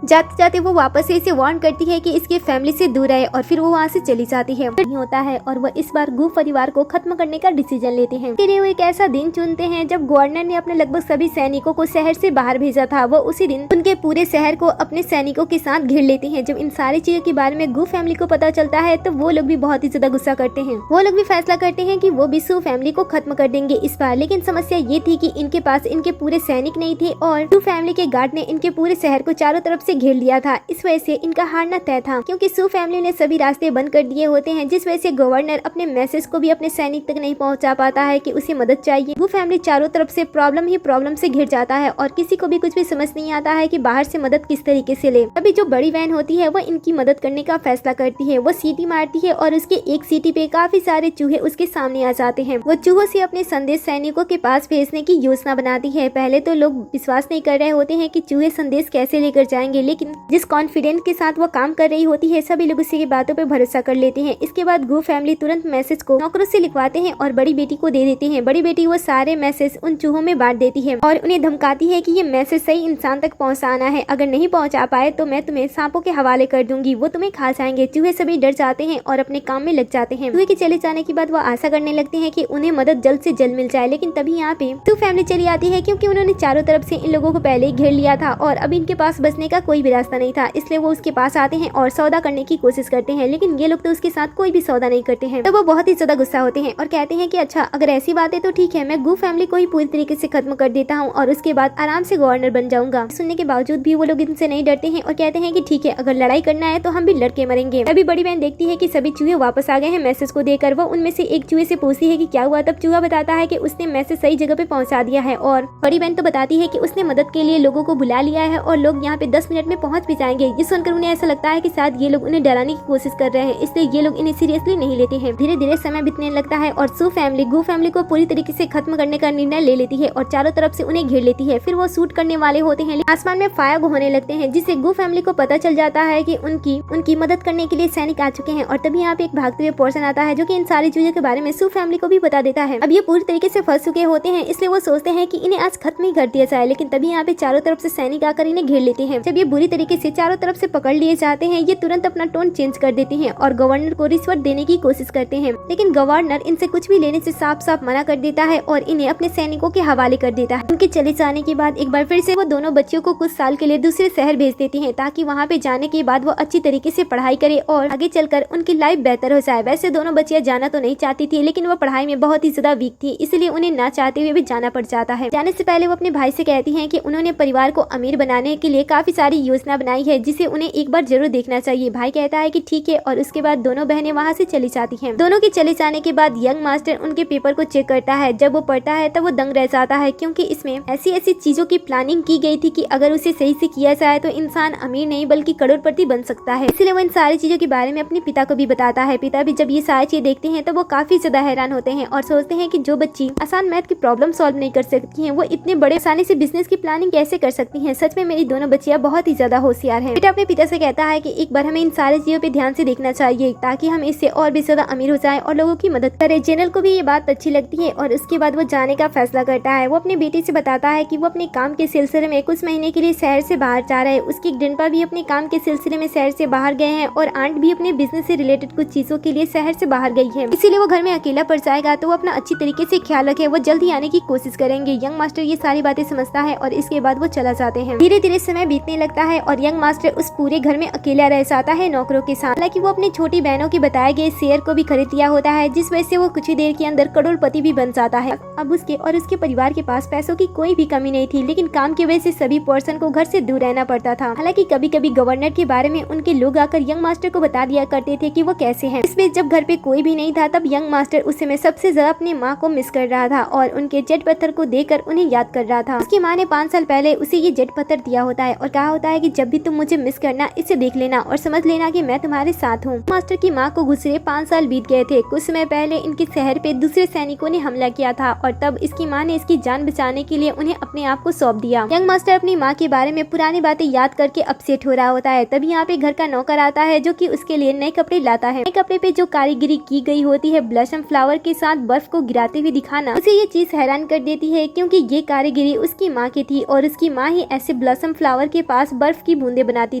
जाते जाते वो वापस से इसे वार्न करती है कि इसके फैमिली से दूर रहे और फिर वो वहाँ से चली जाती है। नहीं होता है और वो इस बार गू परिवार को खत्म करने का डिसीजन लेते हैं। फिर वो एक ऐसा दिन चुनते हैं जब गवर्नर ने अपने लगभग सभी सैनिकों को शहर से बाहर भेजा था। वो उसी दिन उनके पूरे शहर को अपने सैनिकों के साथ घेर लेते हैं। जब इन सारी चीजों के बारे में गू फैमिली को पता चलता है तो वो लोग भी बहुत ही ज्यादा गुस्सा करते हैं। वो लोग भी फैसला करते हैं कि वो भी सू फैमिली को खत्म कर देंगे इस बार। लेकिन समस्या ये थी कि इनके पास इनके पूरे सैनिक नहीं थे और सू फैमिली के गार्ड ने इनके पूरे शहर को चारों तरफ से घेर लिया था। इस वजह से इनका हारना तय था, क्योंकि सू फैमिली ने सभी रास्ते बंद कर दिए होते हैं, जिस वजह से गवर्नर अपने मैसेज को भी अपने सैनिक तक नहीं पहुंचा पाता है कि उसे मदद चाहिए। वो फैमिली चारों तरफ से प्रॉब्लम ही प्रॉब्लम से घिर जाता है और किसी को भी कुछ भी समझ नहीं आता है कि बाहर से मदद किस तरीके से ले। अभी जो बड़ी वैन होती है वो इनकी मदद करने का फैसला करती है। वो सीटी मारती है और उसके एक सीटी पे काफी सारे चूहे उसके सामने आ जाते हैं। वो चूहों से अपने संदेश सैनिकों के पास भेजने की योजना बनाती है। पहले तो लोग विश्वास नहीं कर रहे होते हैं कि चूहे संदेश कैसे लेकर जाएंगे, लेकिन जिस कॉन्फिडेंस के साथ वो काम कर रही होती है सभी लोग उसकी बातों पे भरोसा कर लेते हैं। इसके बाद गू फैमिली तुरंत मैसेज को नौकरों से लिखवाते हैं और बड़ी बेटी को दे देते हैं। बड़ी बेटी वो सारे मैसेज उन चूहों में बांट देती है और उन्हें धमकाती है कि ये मैसेज सही इंसान तक पहुंचाना है। अगर नहीं पहुंचा पाए तो मैं तुम्हें सांपों के हवाले कर दूंगी, वो तुम्हें खा जाएंगे। चूहे सभी डर जाते हैं और अपने काम में लग जाते हैं। चूहे के चले जाने के बाद वो आशा करने लगते हैं कि उन्हें मदद जल्द से जल्द मिल जाए, लेकिन तभी यहाँ पे सू फैमिली चली आती है, क्योंकि उन्होंने चारों तरफ से इन लोगों को पहले ही घेर लिया था और अब इनके पास बचने का कोई भी रास्ता नहीं था। इसलिए वो उसके पास आते हैं और सौदा करने की कोशिश करते हैं, लेकिन ये लोग तो उसके साथ कोई भी सौदा नहीं करते हैं। तो वो बहुत ही ज्यादा गुस्सा होते हैं और कहते हैं कि अच्छा अगर ऐसी बात है तो ठीक है, मैं गू फैमिली को ही पूरी तरीके से खत्म कर देता हूँ और उसके बाद आराम से गवर्नर बन जाऊंगा। सुनने के बावजूद भी वो लोग इनसे नहीं डरते हैं और कहते हैं कि ठीक है, अगर लड़ाई करना है तो हम भी लड़के मरेंगे। अभी बड़ी बहन देखती है कि सभी चूहे वापस आ गए हैं मैसेज को देकर। वो उनमें से एक चूहे से पूछती है कि क्या हुआ। तब चूहा बताता है कि उसने मैसेज सही जगह पे पहुंचा दिया है और बड़ी बहन तो बताती है कि उसने मदद के लिए लोगों को बुला लिया है और लोग यहाँ पे 10 मिनट में पहुंच भी जाएंगे। ये सुनकर उन्हें ऐसा लगता है कि शायद ये लोग उन्हें डराने की कोशिश कर रहे हैं, इसलिए ये लोग इन्हें सीरियसली नहीं लेते हैं। धीरे धीरे समय बीतने लगता है और सू फैमिली गू फैमिली को पूरी तरीके से खत्म करने का निर्णय ले लेती है और चारों तरफ से उन्हें घेर लेती है। फिर वो शूट करने वाले होते हैं, आसमान में फायर होने लगते हैं, जिससे गू फैमिली को पता चल जाता है कि उनकी मदद करने के लिए सैनिक आ चुके हैं। और तभी यहाँ पे एक भागते हुए पर्सन आता है जो कि इन सारी चीजों के बारे में सू फैमिली को भी बता देता है। अब ये पूरी तरीके से फंस चुके होते हैं, इसलिए वो सोचते हैं कि इन्हें आज खत्म ही कर दिया जाए, लेकिन तभी यहाँ पे चारों तरफ से सैनिक आकर इन्हें घेर लेते हैं। जब ये बुरी तरीके से चारों तरफ से पकड़ लिए जाते हैं, ये तुरंत अपना टोन चेंज कर देते हैं और गवर्नर को रिश्वत देने की कोशिश करते हैं, लेकिन गवर्नर इनसे कुछ भी लेने से साफ साफ मना कर देता है और इन्हें अपने सैनिकों के हवाले कर देता है। उनके चले जाने के बाद एक बार फिर से वो दोनों बच्चियों को कुछ साल के लिए दूसरे शहर भेज देती हैं, ताकि वहाँ पे जाने के बाद वो अच्छी तरीके से पढ़ाई करे और आगे चलकर उनकी लाइफ बेहतर हो जाए। वैसे दोनों बच्चियां जाना तो नहीं चाहती थी, लेकिन वो पढ़ाई में बहुत ही ज्यादा वीक थी, इसलिए उन्हें ना चाहते हुए भी जाना पड़ जाता है। जाने से पहले वो अपने भाई से कहती हैं कि उन्होंने परिवार को अमीर बनाने के लिए काफी सारी योजना बनाई है, जिसे उन्हें एक बार जरूर देखना चाहिए। भाई कहता है कि ठीक है और उसके बाद दोनों बहनें वहाँ से चली जाती हैं। दोनों के चले जाने के बाद यंग मास्टर उनके पेपर को चेक करता है। जब वो पढ़ता है तब वो दंग रह जाता है, क्योंकि इसमें ऐसी ऐसी चीजों की प्लानिंग की गई थी कि अगर उसे सही से किया जाए तो इंसान अमीर नहीं बल्कि करोड़पति बन सकता है। इसलिए वो इन सारी चीजों के बारे में अपने पिता को भी बताता है। पिता भी जब ये सारी चीजें देखते हैं तो वो काफी ज्यादा हैरान होते हैं और सोचते हैं कि जो बच्ची आसान मैथ की प्रॉब्लम सॉल्व नहीं कर सकती हैं, वो इतने बड़े आसानी से बिजनेस की प्लानिंग कैसे कर सकती हैं। सच में मेरी दोनों बच्चियां बहुत ही ज्यादा होशियार हैं। बेटा अपने पिता से कहता है कि एक बार हमें इन सारी चीजों पे ध्यान से देखना चाहिए, ताकि हम इससे और भी ज्यादा अमीर हो जाएं और लोगों की मदद करें। जनरल को भी ये बात अच्छी लगती है और उसके बाद वो जाने का फैसला करता है। वो अपनी बेटी से बताता है कि वो अपने काम के सिलसिले में कुछ महीने के लिए शहर से बाहर जा रहे हैं। उसकी ग्रैंडपा भी अपने काम के सिलसिले में शहर से बाहर गए हैं और आंट भी अपने बिजनेस से रिलेटेड कुछ चीजों के लिए शहर से बाहर गई है, इसीलिए वो घर में अकेला पड़ जाएगा। तो वो अपना अच्छी तरीके से ख्याल रखे, वो जल्द ही आने की कोशिश करेंगे। यंग मास्टर ये सारी बातें समझता है और इसके बाद वो चला जाते हैं। धीरे धीरे समय बीतने लगता है और यंग मास्टर उस पूरे घर में अकेला रह जाता है नौकरों के साथ। हालांकि वो अपनी छोटी बहनों के बताए गए शेयर को भी खरीद लिया होता है, जिस वजह से वो कुछ ही देर के अंदर करोड़पति भी बन जाता है। अब उसके और उसके परिवार के पास पैसों की कोई भी कमी नहीं थी, लेकिन काम की वजह से सभी पर्सन को घर से दूर रहना पड़ता था। हालांकि कभी कभी गवर्नर के बारे में उनके लोग आकर यंग मास्टर को बता दिया करते थे कि वो कैसे हैं। इस बीच जब घर पे कोई भी नहीं था, तब यंग मास्टर उस समय सबसे ज्यादा अपनी माँ को मिस कर रहा था और उनके जेड पत्थर को देखकर उन्हें याद कर रहा था। उसकी माँ ने 5 साल पहले उसे ये जेड पत्थर दिया होता है और कहा होता है कि जब भी तुम मुझे मिस करना, इसे देख लेना और समझ लेना कि मैं तुम्हारे साथ हूँ। मास्टर की माँ को गुजरे 5 साल बीत गए थे। कुछ समय पहले इनके शहर पे दूसरे सैनिकों ने हमला किया था और तब इसकी माँ ने इसकी जान बचाने के लिए उन्हें अपने आप को सौंप दिया। यंग मास्टर अपनी माँ के बारे में पुरानी बातें याद करके अपसेट हो रहा होता है। तभी यहाँ पे घर का नौकर आता है जो कि उसके लिए नए कपड़े लाता है। नए कपड़े पे जो कारीगरी की गई होती है ब्लॉसम फ्लावर के साथ बर्फ को गिराते हुए दिखाना, उसे ये चीज हैरान कर देती है क्योंकि ये कारीगरी उसकी माँ की थी और उसकी माँ ही ऐसे ब्लॉसम फ्लावर के पास बर्फ की बूंदे बनाती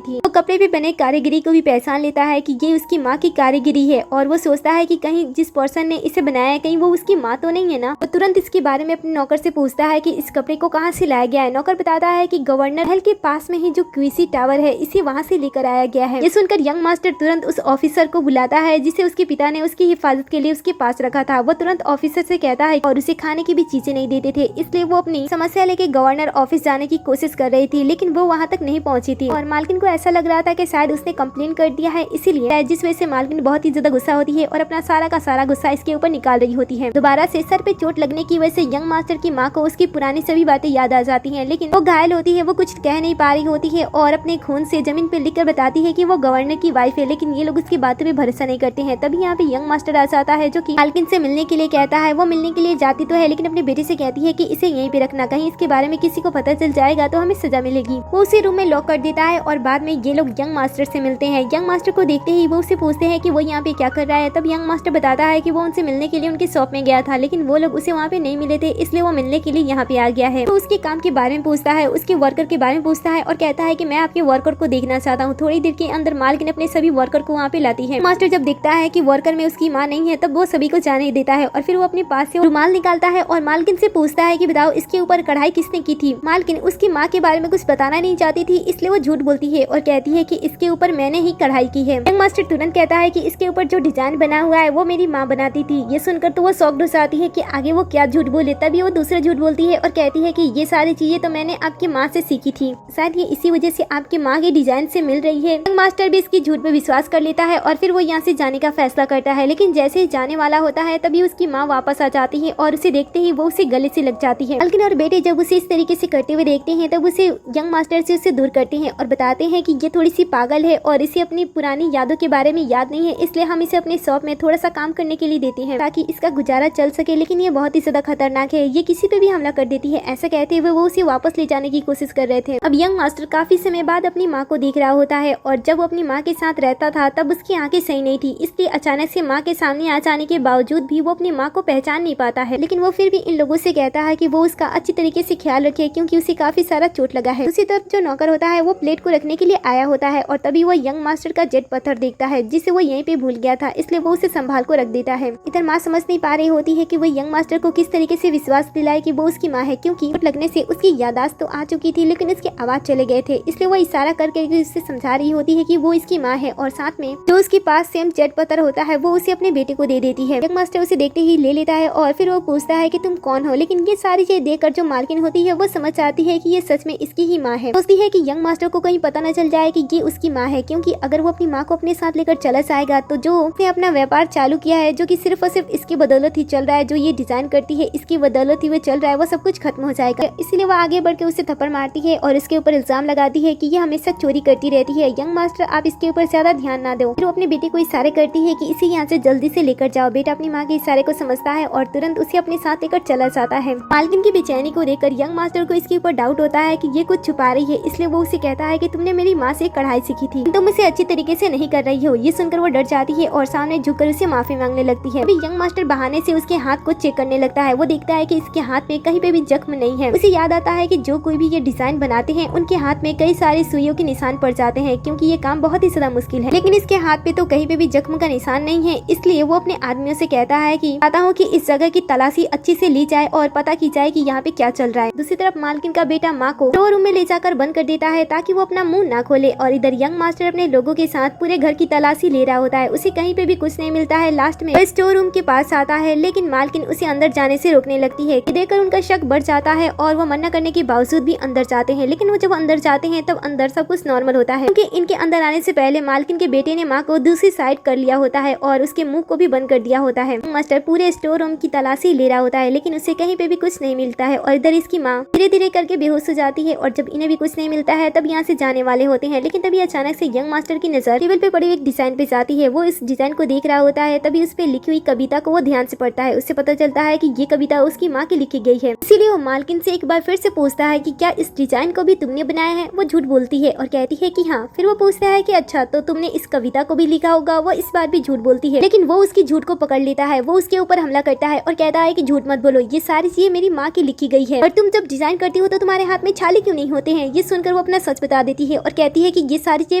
थी। वो कपड़े पे बने कारीगरी को भी पहचान लेता है कि ये उसकी माँ की कारीगरी है और वो सोचता है कि कहीं जिस पर्सन ने इसे बनाया है कहीं वो उसकी माँ तो नहीं है ना। वो तुरंत इसके बारे में अपने नौकर से पूछता है कि इस कपड़े को कहाँ से लाया गया है। नौकर बताता है कि गवर्नर महल के पास में ही जो क्वीसी टावर है इसे वहाँ से लेकर आया गया है। ये सुनकर यंग मास्टर तुरंत उस ऑफिसर को बुलाता है जिसे उसके पिता ने उसकी हिफाजत के लिए उसके पास रखा था। वो तुरंत ऑफिसर से कहता है और उसे खाने की भी चीजें नहीं देते थे, इसलिए वो अपनी समस्या लेके गवर्नर ऑफिस जाने की कोशिश कर रही थी लेकिन वो वहाँ तक नहीं पहुँची थी और मालकिन को ऐसा लग रहा था कि शायद उसने कंप्लेन कर दिया है, इसीलिए जिस वजह से मालकिन बहुत ही ज्यादा गुस्सा होती है और अपना सारा का सारा गुस्सा इसके ऊपर निकाल रही होती है। दोबारा से सर पे चोट लगने की वजह से यंग मास्टर की माँ को उसकी पुरानी सभी बातें याद आ जाती हैं, लेकिन वो घायल होती है, वो कुछ कह नहीं पा रही होती है और अपने खून से जमीन पे लिखकर बताती है कि वो गवर्नर की वाइफ है, लेकिन ये लोग उसकी बातों पे भरोसा नहीं करते हैं। तभी यहाँ पे यंग मास्टर आ जाता है जो कि मालकिन से मिलने के लिए कहता है। वो मिलने के लिए जाती तो है लेकिन अपने बेटे से कहती है कि इसे यहीं पे रखना, कहीं इसके बारे में किसी को पता चल जाएगा तो हमें सजा मिलेगी। वो उसे रूम में लॉक कर देता है और बाद में ये लोग यंग मास्टर से मिलते हैं। यंग मास्टर को देखते ही वो उससे पूछते हैं कि वो यहाँ पे क्या कर रहा है। तब यंग मास्टर बताता है कि वो उनसे मिलने के लिए उनके शॉप में गया था लेकिन वो लोग उसे वहाँ पे नहीं मिले थे, इसलिए वो मिलने के लिए यहाँ पे आ गया है। तो उसके काम के बारे में पूछता है, उसके वर्कर के बारे में पूछता है और कहता है कि मैं आपके वर्कर को देखना चाहता हूँ। थोड़ी देर के अंदर मालकिन अपने सभी वर्कर को वहाँ पे लाती है। मास्टर जब देखता है कि वर्कर में उसकी माँ नहीं है तब वो सभी को जाने देता है और फिर वो अपने पास से रुमाल निकालता है और मालकिन से पूछता है कि बताओ इसके ऊपर कढ़ाई किसने की थी। मालकिन उसकी माँ के बारे में कुछ बताना नहीं चाहती थी, इसलिए वो झूठ बोलती है और कहती है कि इसके ऊपर मैंने ही कढ़ाई की है। यंग मास्टर तुरंत कहता है कि इसके ऊपर जो डिजाइन बना हुआ है वो मेरी माँ बनाती थी। ये सुनकर तो वो शॉक्ड हो जाती है कि आगे वो क्या झूठ बोले। तभी वो दूसरा झूठ बोलती है और कहती है कि ये सारी चीजें तो मैंने आपकी माँ से सीखी थी, शायद ये इसी वजह से आपकी माँ के डिजाइन से मिल रही है। यंग मास्टर भी इसकी झूठ पे विश्वास कर लेता है और फिर वो यहाँ से जाने का फैसला करता है, लेकिन जैसे ही जाने वाला होता है तभी उसकी माँ वापस आ जाती है और उसे देखते ही वो उसे गले से लग जाती है। मालकिन और बेटे जब उसे इस तरीके से करते हुए देखते हैं तब उसे यंग मास्टर से उससे दूर करते हैं और बताते हैं कि ये थोड़ी सी पागल है और इसे अपनी पुरानी यादों के बारे में याद नहीं है, इसलिए हम इसे अपने शॉप में थोड़ा सा काम करने के लिए देते हैं ताकि इसका गुजारा चल सके, लेकिन ये बहुत ही ज्यादा खतरनाक है, ये किसी पे भी हमला कर देती है। ऐसा कहते हुए वो उसे वापस ले जाने की कोशिश कर रहे थे। अब यंग मास्टर काफी समय बाद अपनी माँ को देख रहा होता है और जब वो अपनी माँ के साथ रहता था तब उसकी आंखें सही नहीं थी, इसलिए अचानक से माँ के सामने आ जाने के बावजूद भी वो अपनी माँ को पहचान नहीं पाता है। लेकिन वो फिर भी इन लोगों से कहता है कि वो उसका अच्छी तरीके से ख्याल रखे क्योंकि उसे काफी सारा चोट लगा है। दूसरी तरफ जो नौकर होता है वो प्लेट को रखने के लिए आया होता है और तभी वो यंग मास्टर का जेट पत्थर देखता है जिसे वो यहीं पे भूल गया था, इसलिए वो उसे संभाल को रख देता है। इधर माँ समझ नहीं पा रही होती है कि वो यंग मास्टर को किस तरीके से विश्वास दिलाए कि वो उसकी माँ है, क्योंकि चोट लगने से उसकी यादाश्त तो आ चुकी थी लेकिन उसके आवाज चले गए थे, इसलिए वो इशारा करके उससे समझा रही होती है कि वो इसकी माँ है और साथ में जो उसके पास सेम जेट पत्थर होता है वो उसे अपने बेटे को दे देती है। यंग मास्टर उसे देखते ही ले लेता है और फिर वो पूछता है कि तुम कौन हो, लेकिन ये सारी चीजें देखकर जो मालकिन होती है वो समझ आती है कि ये सच में इसकी ही माँ है। सोचती है कि यंग मास्टर को कहीं पता न चल जाए कि ये उसकी माँ है, क्योंकि अगर वो अपनी माँ को अपने साथ लेकर चला जाएगा तो जो उसने अपना व्यापार चालू किया है जो कि सिर्फ और सिर्फ इसकी बदौलत ही चल रहा है, जो ये डिजाइन करती है इसकी बदौलत ही वो चल रहा है, वो सब कुछ खत्म हो जाएगा। इसीलिए वो आगे बढ़ के उसे थप्पड़ मारती है और इसके ऊपर इल्जाम लगाती है कि ये हमेशा चोरी करती रहती है। यंग मास्टर आप इसके ऊपर ज्यादा ध्यान ना दो। फिर वो अपने बेटे को इशारे करती है कि इसे यहाँ से जल्दी से लेकर जाओ। बेटा अपनी माँ के इशारे को समझता है और तुरंत उसे अपने साथ लेकर चला जाता है। मालकिन की बेचैनी को देखकर यंग मास्टर को इसके ऊपर डाउट होता है कि ये कुछ छुपा रही है, इसलिए वो उसे कहता है कि तुमने मेरी माँ से कढ़ाई सीखी थी, तुम इसे अच्छी तरीके से नहीं कर रही हो। ये सुनकर वो डर जाती है और सामने झुककर उसे माफी मांगने लगती है। अभी यंग मास्टर बहाने से उसके हाथ को चेक करने लगता है। वो देखता है कि इसके हाथ में कहीं पे भी जख्म नहीं है। उसे याद आता है कि जो कोई भी ये डिजाइन बनाते हैं उनके हाथ में कई सारे सुइयों के निशान पड़ जाते हैं, क्योंकि ये काम बहुत ही ज्यादा मुश्किल है, लेकिन इसके हाथ पे तो कहीं पे भी जख्म का निशान नहीं है। इसलिए वो अपने आदमियों से कहता है कि चाहता हूँ कि इस जगह की तलाशी अच्छी से ली जाए और पता की जाए कि यहाँ पे क्या चल रहा है। दूसरी तरफ मालकिन का बेटा माँ को स्टोर रूम में ले जाकर बंद कर देता है ताकि वो अपना मुंह ना खोले, और इधर यंग मास्टर अपने लोगों के साथ पूरे घर की तलाशी ले रहा होता है। उसे कहीं पे भी कुछ नहीं मिलता है। लास्ट में स्टोर रूम के पास आता है, लेकिन मालकिन उसे अंदर जाने से रोकने लगती है। देखकर उनका शक बढ़ जाता है और वो मना करने के बावजूद भी अंदर जाते हैं, लेकिन वो जब अंदर जाते हैं तब अंदर सब कुछ नॉर्मल होता है, क्योंकि इनके अंदर आने से पहले मालकिन के बेटे ने माँ को दूसरी साइड कर लिया होता है और उसके मुंह को भी बंद कर दिया होता है। मास्टर पूरे स्टोर रूम की तलाशी ले रहा होता है, लेकिन उसे कहीं पे भी कुछ नहीं मिलता है और इधर इसकी माँ धीरे धीरे करके बेहोश हो जाती है। और जब इन्हें भी कुछ नहीं मिलता है तब यहाँ से जाने वाले होते हैं, लेकिन तभी अचानक से यंग मास्टर की नजर टेबल पे पड़ी एक डिजाइन पे जाती है। वो इस डिजाइन को देख रहा होता है, तभी उस पे लिखी हुई कविता को वो ध्यान से पढ़ता है। उससे पता चलता है कि ये कविता उसकी माँ की लिखी गई है। इसीलिए वो मालकिन से एक बार फिर से पूछता है कि क्या इस डिजाइन को भी तुमने बनाया है। वो झूठ बोलती है और कहती है कि हाँ। फिर वो पूछता है कि अच्छा तो तुमने इस कविता को भी लिखा होगा। वो इस बार भी झूठ बोलती है, लेकिन वो उसकी झूठ को पकड़ लेता है। वो उसके ऊपर हमला करता है और कहता है कि झूठ मत बोलो, ये सारी चीजें मेरी माँ की लिखी गई है और तुम जब डिजाइन करती हो तो तुम्हारे हाथ में छाले क्यों नहीं होते हैं। ये सुनकर वो अपना सच बता देती है और कहती है कि ये सारी चीजें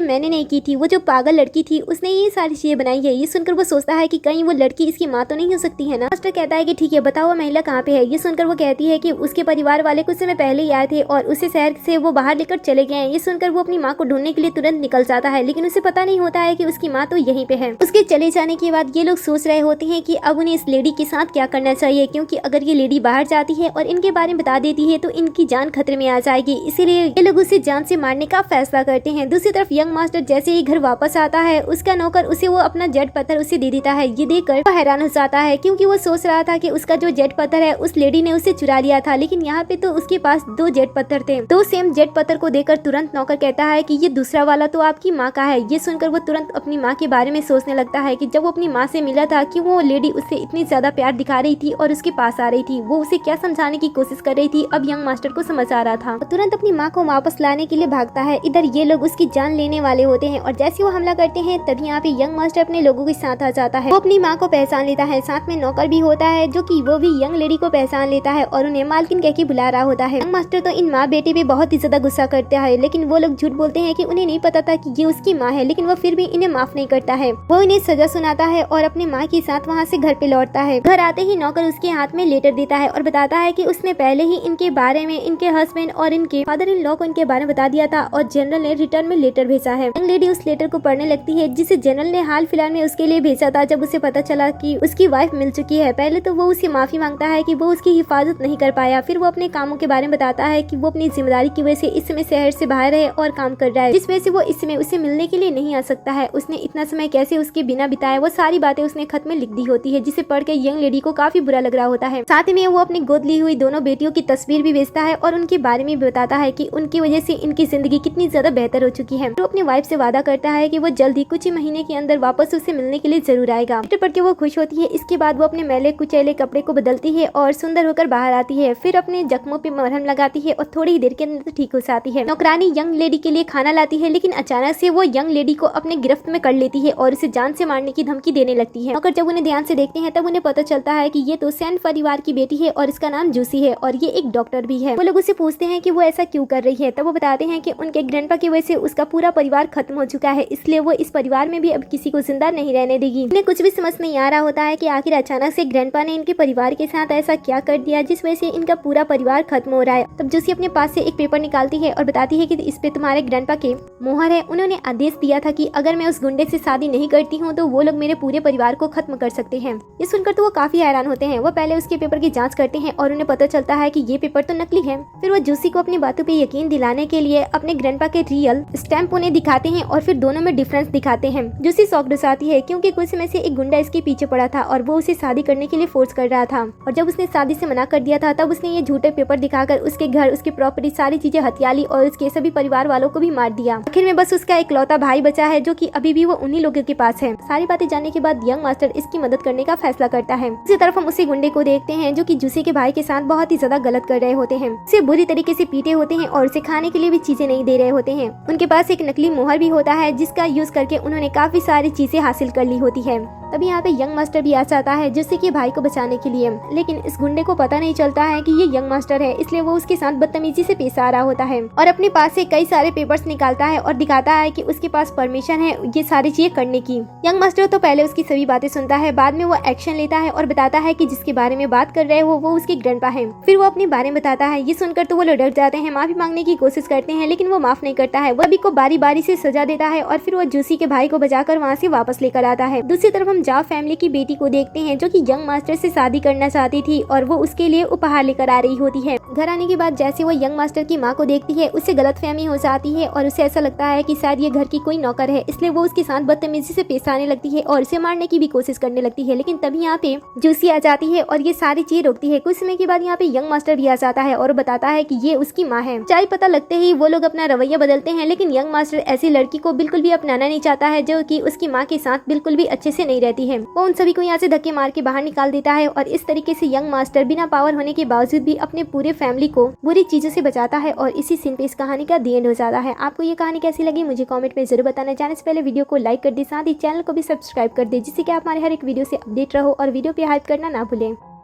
मैंने नहीं की थी, वो जो पागल लड़की थी उसने ये सारी चीजें बनाई है। ये सुनकर वो सोचता है कि कहीं वो लड़की इसकी माँ तो नहीं हो सकती है ना। मास्टर कहता है कि ठीक है बताओ महिला कहाँ पे है। ये सुनकर वो कहती है कि उसके परिवार वाले कुछ समय पहले ही आए थे और उसे शहर से वो बाहर लेकर चले गए हैं। ये सुनकर वो अपनी माँ को ढूंढने के लिए तुरंत निकल जाता है, लेकिन उसे पता नहीं होता है कि उसकी माँ तो यहीं पे है। उसके चले जाने के बाद ये लोग सोच रहे होते हैं कि अब उन्हें इस लेडी के साथ क्या करना चाहिए, क्योंकि अगर ये लेडी बाहर जाती है और इनके बारे में बता देती है तो इनकी जान खतरे में आ जाएगी। इसीलिए ये लोग उसे जान से मारने का फैसला करते हैं। दूसरी तरफ यंग मास्टर जैसे ही घर वापस आता है, उसका नौकर उसे वो अपना जेट पत्थर उसे दे देता है। ये देखकर वो हैरान हो जाता है, क्योंकि वो सोच रहा था कि उसका जो जेट पत्थर है उस लेडी ने उसे चुरा लिया था, लेकिन यहाँ पे तो उसके पास 2 जेट पत्थर थे। 2 सेम जेट पत्थर को देखकर तुरंत नौकर कहता है कि ये दूसरा वाला तो आपकी माँ का है। ये सुनकर वो तुरंत अपनी माँ के बारे में सोचने लगता है कि जब वो अपनी माँ से मिला था कि वो लेडी उससे इतनी ज्यादा प्यार दिखा रही थी और उसके पास आ रही थी, वो उसे क्या समझाने की कोशिश कर रही थी। अब यंग मास्टर को समझ आ रहा था, वो तुरंत अपनी माँ को वापस लाने के लिए भागता है। इधर ये लोग उसकी जान लेने वाले होते हैं और जैसे वो हमला करते हैं तभी यहाँ पे यंग मास्टर अपने लोगों के साथ आ जाता है। वो अपनी माँ को पहचान लेता है, साथ में नौकर भी होता है जो कि वो भी यंग लेडी को पहचान लेता है और उन्हें मालकिन कह के बुला रहा होता है। यंग मास्टर तो इन माँ बेटे पे बहुत ही ज्यादा गुस्सा करता है, लेकिन वो लोग झूठ बोलते हैं कि उन्हें नहीं पता था कि ये उसकी माँ है, लेकिन वो फिर भी इन्हें माफ नहीं करता है। वो इन्हें सजा सुनाता है और अपने माँ के साथ वहाँ से घर पे लौटता है। घर आते ही नौकर उसके हाथ में लेटर देता है और बताता है कि उसने पहले ही इनके बारे में इनके हस्बैंड और इनके फादर इन लॉ को इनके बारे में बता दिया था और जनरल ने रिटर्न में लेटर भेजा है। यंग लेडी उस लेटर को पढ़ने लगती है जिसे जनरल ने हाल फिलहाल में उसके लिए भेजा था, जब उसे पता चला कि उसकी वाइफ मिल चुकी है। पहले तो वो उससे माफी मांगता है कि वो उसकी हिफाजत नहीं कर पाया, फिर वो अपने कामों के बारे में बताता है कि वो अपनी जिम्मेदारी की वजह से इस समय शहर से बाहर है और काम कर रहा है, जिस वजह से वो इस समय उसे मिलने के लिए नहीं आ सकता है। उसने इतना समय कैसे उसके बिना बिताया, वो सारी बातें उसने खत में लिख दी होती है, जिसे पढ़ के यंग लेडी को काफी बुरा लग रहा होता है। साथ ही में वो अपनी गोद ली हुई दोनों बेटियों की तस्वीर भी भेजता है और उनके बारे में भी बताता है कि उनकी वजह से इनकी जिंदगी कितनी ज्यादा बेहतर हो चुकी है। तो अपनी वाइफ से वादा करता है कि वो जल्द ही कुछ ही महीने के अंदर वापस उसे मिलने के लिए जरूर आएगा। लेटर पढ़ के वो खुश होती है। इसके बाद वो अपने मैले कुचैले कपड़े को बदलती है और सुंदर होकर बाहर आती है। फिर अपने जख्मों पे मरहम लगाती है और थोड़ी ही देर के अंदर ठीक हो जाती है। नौकरानी यंग लेडी के लिए खाना लाती है, लेकिन अचानक से वो यंग लेडी को अपने गिरफ्त में कर लेती है और उसे जान से मारने की धमकी देने लगती है। नौकर जब उन्हें ध्यान से देखते हैं तब उन्हें पता चलता है कि ये तो सैन परिवार की बेटी है और इसका नाम जूसी है और ये एक डॉक्टर भी है। वो लोग उसे पूछते हैं कि वो ऐसा क्यों कर रही है, तब वो बताते हैं कि उनके ग्रैंडपा की वजह से उसका पूरा परिवार खत्म हो चुका है, इसलिए वो इस परिवार में भी अब किसी को जिंदा नहीं रहने देगी। उन्हें कुछ भी समझ नहीं आ रहा होता है कि आखिर अचानक से ग्रैंडपा ने इनके परिवार के साथ ऐसा क्या कर दिया जिस वजह से इनका पूरा परिवार खत्म हो रहा है। तब जूसी अपने पास से एक पेपर निकालती है और बताती है कि इस पे तुम्हारे ग्रैंडपा के मोहर है। उन्होंने आदेश दिया था कि अगर मैं उस गुंडे से शादी नहीं करती हूँ तो वो लोग मेरे पूरे परिवार को खत्म कर सकते हैं। ये सुनकर तो वो काफी हैरान होते हैं। वो पहले उसके पेपर की जांच करते हैं और उन्हें पता चलता है कि ये पेपर तो नकली है। फिर वो जूसी को अपनी बातों पे यकीन दिलाने के लिए अपने ग्रैंडपा के रियल स्टैम्प उन्हें दिखाते हैं और फिर दोनों में डिफरेंस दिखाते हैं। जूसी शॉक्ड हो जाती है, क्योंकि कुछ समय से एक गुंडा इसके पीछे पड़ा था और वो उसे शादी करने के लिए फोर्स कर रहा था, और जब उसने शादी से मना कर दिया था तब उसने ये झूठे पेपर दिखाकर उसके घर, उसकी प्रॉपर्टी, सारी चीजें हथिया ली और उसके सभी परिवार वालों को भी मार दिया। आखिर में बस उसका इकलौता भाई बचा है जो कि अभी भी वो उन्हीं लोगों के पास है। सारी बातें जानने के बाद यंग मास्टर इसकी मदद करने का फैसला करता है। इसी तरफ हम उसी गुंडे को देखते हैं जो कि जूसी के भाई के साथ बहुत ही ज्यादा गलत कर रहे होते हैं। उसे बुरी तरीके से पीटे होते हैं और उसे खाने के लिए भी चीजें नहीं दे रहे होते हैं। उनके पास एक नकली मोहर भी होता है जिसका यूज करके उन्होंने काफी सारी चीजें हासिल कर ली होती है। तभी यहाँ पे यंग मास्टर भी आ जाता है जूसी के भाई को बचाने के लिए, लेकिन इस गुंडे को पता नहीं चलता है कि ये यंग मास्टर है, इसलिए वो उसके साथ बदतमीजी से पेश आ रहा होता है और अपने पास से कई सारे पेपर्स निकालता है और दिखाता है कि उसके पास परमिशन है ये सारी चीजें करने की। यंग मास्टर तो पहले उसकी सभी बातें सुनता है, बाद में वो एक्शन लेता है और बताता है कि जिसके बारे में बात कर रहे हो वो उसके ग्रैंडपा है। फिर वो अपने बारे में बताता है। ये सुनकर तो वो लोग डर जाते हैं, माफी मांगने की कोशिश करते हैं, लेकिन वो माफ नहीं करता है। वो अभी को बारी बारी से सजा देता है और फिर वो जूसी के भाई को बचाकर वहाँ से वापस लेकर आता है। दूसरी तरफ हम जाव फैमिली की बेटी को देखते हैं जो कि यंग मास्टर से शादी करना चाहती थी और वो उसके लिए उपहार लेकर आ रही होती है। घर आने के बाद जैसे वो यंग मास्टर की माँ को देखती है उससे गलतफहमी हो जाती है और उसे ऐसा लगता है कि शायद ये घर की कोई नौकर है, इसलिए वो उसके साथ बदतमीजी से पेश आने लगती है और उसे मारने की भी कोशिश करने लगती है। लेकिन तभी यहाँ पे जूसी आ जाती है और ये सारी चीज रोकती है। कुछ समय के बाद यहाँ पे यंग मास्टर भी आ जाता है और बताता है कि ये उसकी माँ है। चाय पता लगते ही वो लोग अपना रवैया बदलते हैं, लेकिन यंग मास्टर ऐसी लड़की को बिल्कुल भी अपनाना नहीं चाहता है जो कि उसकी माँ के साथ बिल्कुल भी अच्छे से नहीं रहती है। वो उन सभी को यहाँ से धक्के मार के बाहर निकाल देता है और इस तरीके से यंग मास्टर बिना पावर होने के बावजूद भी अपने पूरे फैमिली को बुरी चीजों से बचाता है और इसी सीन पे इस कहानी का दी एंड हो जाता है। आपको ये कहानी कैसी लगी मुझे कमेंट में जरूर बताना। जाने से पहले वीडियो को लाइक कर दे, साथ ही चैनल को भी सब्सक्राइब कर दे, जिससे कि आप हमारे हर एक वीडियो से अपडेट रहो और वीडियो पे हाइप करना ना भूलें।